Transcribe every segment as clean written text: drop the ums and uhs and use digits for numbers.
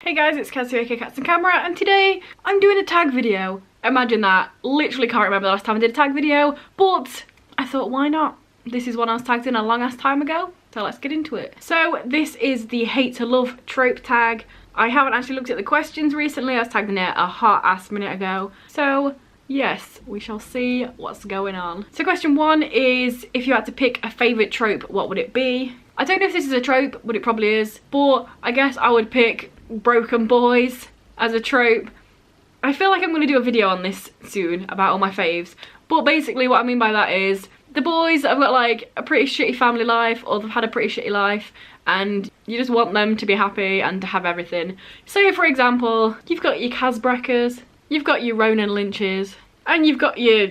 Hey guys, it's Cassie aka Cats and Camera, and today I'm doing a tag video. Imagine that. Literally can't remember the last time I did a tag video, but I thought why not? This is one I was tagged in a long ass time ago, so let's get into it. So this is the hate to love trope tag. I haven't actually looked at the questions recently. I was tagged in it a hot ass minute ago. So yes, we shall see what's going on. So question 1 is, if you had to pick a favourite trope, what would it be? I don't know if this is a trope, but it probably is. But I guess I would pick broken boys as a trope. I feel like I'm going to do a video on this soon about all my faves. But basically what I mean by that is the boys have got like a pretty shitty family life, or they've had a pretty shitty life, and you just want them to be happy and to have everything. So for example, you've got your Casbreckers, you've got your Ronan Lynches, and you've got your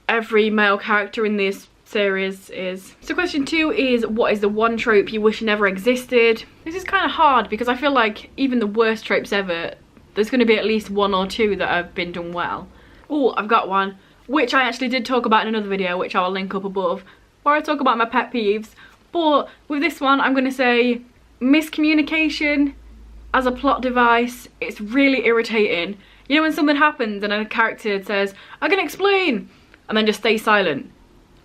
every male character in this series is. So question 2 is, what is the one trope you wish never existed? This is kind of hard because I feel like even the worst tropes ever, there's going to be at least 1 or 2 that have been done well. Oh, I've got one, which I actually did talk about in another video, which I'll link up above, where I talk about my pet peeves. But with this one, I'm going to say miscommunication as a plot device. It's really irritating. You know when something happens and a character says, "I can explain," and then just stay silent.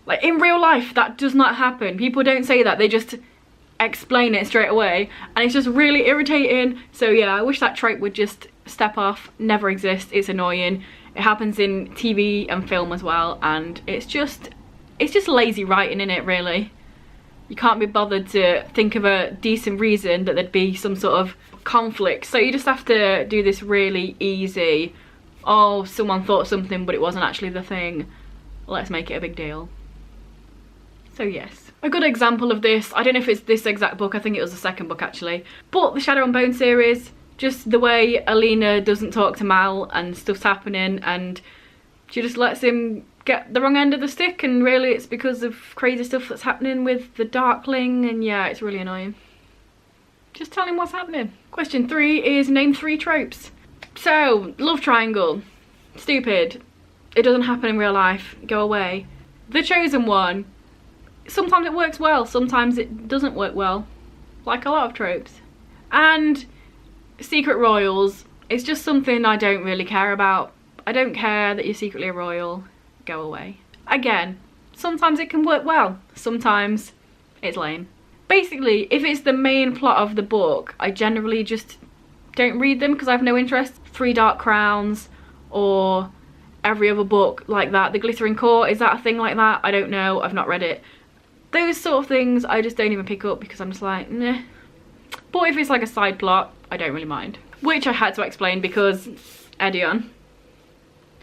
Like in real life, that does not happen. People don't say that, they just explain it straight away, and it's just really irritating. So yeah, I wish that trope would just step off, never exist. It's annoying. It happens in TV and film as well, and it's just lazy writing, in it really. You can't be bothered to think of a decent reason that there'd be some sort of conflict, so you just have to do this really easy, oh, someone thought something but it wasn't actually the thing, let's make it a big deal. So yes, a good example of this, I don't know if it's this exact book, I think it was the second book actually, but the Shadow and Bone series, just the way Alina doesn't talk to Mal and stuff's happening and she just lets him get the wrong end of the stick, and really it's because of crazy stuff that's happening with the Darkling, and yeah, it's really annoying. Just tell him what's happening. Question 3 is, name 3 tropes. So, love triangle. Stupid. It doesn't happen in real life. Go away. The Chosen One. Sometimes it works well, sometimes it doesn't work well. Like a lot of tropes. And secret royals. It's just something I don't really care about. I don't care that you're secretly a royal. Go away. Again, sometimes it can work well. Sometimes it's lame. Basically, if it's the main plot of the book, I generally just don't read them because I have no interest. 3 Dark Crowns or every other book like that. The Glittering Court, is that a thing like that? I don't know, I've not read it. Those sort of things I just don't even pick up because I'm just like, nah. But if it's like a side plot, I don't really mind. Which I had to explain because Edion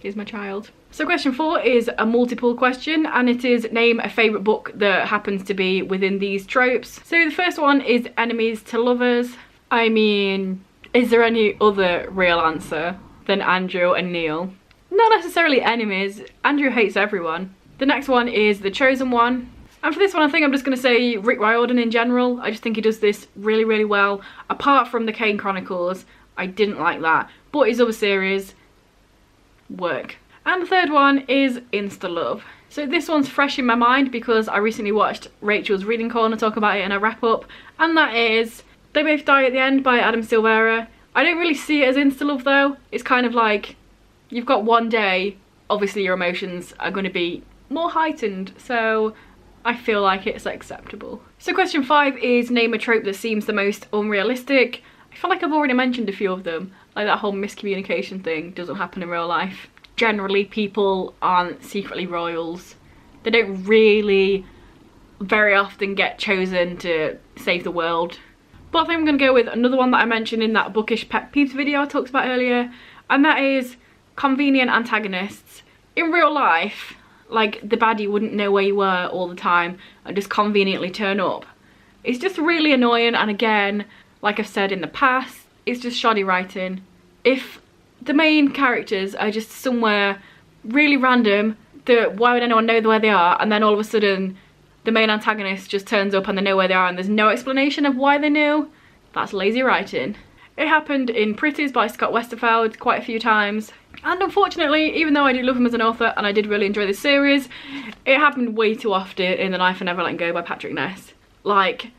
is my child. So question 4 is a multiple question, and it is, name a favourite book that happens to be within these tropes. So the first one is enemies to lovers. I mean, is there any other real answer than Andrew and Neil? Not necessarily enemies. Andrew hates everyone. The next one is The Chosen One. And for this one, I think I'm just going to say Rick Riordan in general. I just think he does this really, really well. Apart from the Kane Chronicles, I didn't like that. But his other series work. And the third one is Instalove. So this one's fresh in my mind because I recently watched Rachel's Reading Corner talk about it in a wrap up, and that is They Both Die at the End by Adam Silvera. I don't really see it as Instalove though. It's kind of like, you've got one day, obviously your emotions are going to be more heightened, so I feel like it's acceptable. So question 5 is, name a trope that seems the most unrealistic. I feel like I've already mentioned a few of them, like that whole miscommunication thing doesn't happen in real life. Generally people aren't secretly royals. They don't really very often get chosen to save the world. But I think I'm going to go with another one that I mentioned in that bookish pet peeves video I talked about earlier, and that is convenient antagonists. In real life, like the baddie wouldn't know where you were all the time and just conveniently turn up. It's just really annoying, and again, like I've said in the past, it's just shoddy writing. If the main characters are just somewhere really random, why would anyone know where they are, and then all of a sudden the main antagonist just turns up and they know where they are and there's no explanation of why they knew? That's lazy writing. It happened in Pretties by Scott Westerfeld quite a few times, and unfortunately, even though I do love him as an author and I did really enjoy this series, it happened way too often in The Knife and Never Letting Go by Patrick Ness. Like,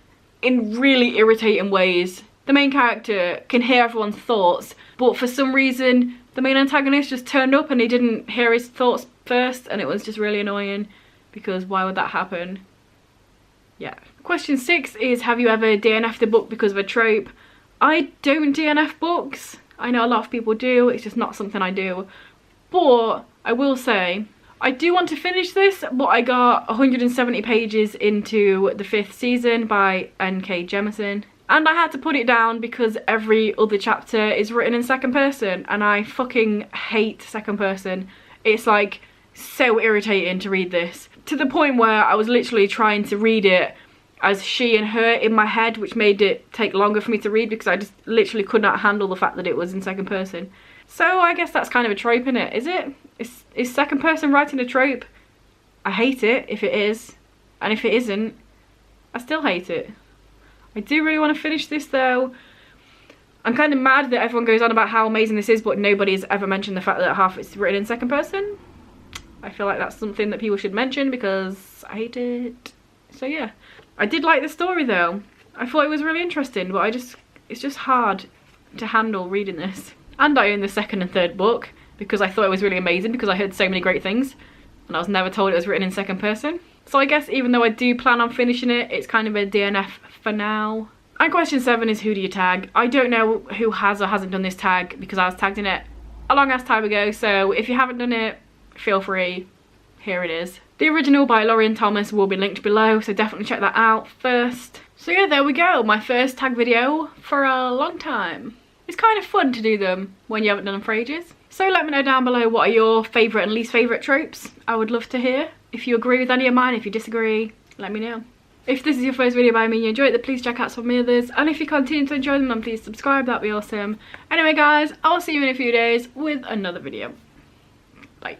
in really irritating ways. the main character can hear everyone's thoughts, but for some reason the main antagonist just turned up and he didn't hear his thoughts first, and it was just really annoying because why would that happen? Yeah. Question 6 is, have you ever DNF'd a book because of a trope? I don't DNF books. I know a lot of people do, it's just not something I do. But I will say, I do want to finish this, but I got 170 pages into the 5th season by N.K. Jemisin. And I had to put it down because every other chapter is written in second person, and I fucking hate second person. It's like so irritating to read this. To the point where I was literally trying to read it as she and her in my head, which made it take longer for me to read because I just literally could not handle the fact that it was in second person. So I guess that's kind of a trope, isn't it? Is it? Is second person writing a trope? I hate it if it is, and if it isn't, I still hate it. I do really want to finish this though. I'm kind of mad that everyone goes on about how amazing this is, but nobody's ever mentioned the fact that half it's written in second person. I feel like that's something that people should mention because I hate it. So yeah. I did like the story though. I thought it was really interesting, but it's just hard to handle reading this. And I own the second and third book because I thought it was really amazing because I heard so many great things and I was never told it was written in second person. So I guess even though I do plan on finishing it, it's kind of a DNF for now. And question 7 is, who do you tag? I don't know who has or hasn't done this tag because I was tagged in it a long ass time ago, so if you haven't done it, feel free. Here it is. The original by Lauren Thomas will be linked below, so definitely check that out first. So yeah, there we go, my first tag video for a long time. It's kind of fun to do them when you haven't done them for ages. So let me know down below what are your favourite and least favourite tropes. I would love to hear. If you agree with any of mine, if you disagree, let me know. If this is your first video by me and you enjoyed it, then please check out some of my others. And if you continue to enjoy them, then please subscribe, that'd be awesome. Anyway guys, I'll see you in a few days with another video. Bye.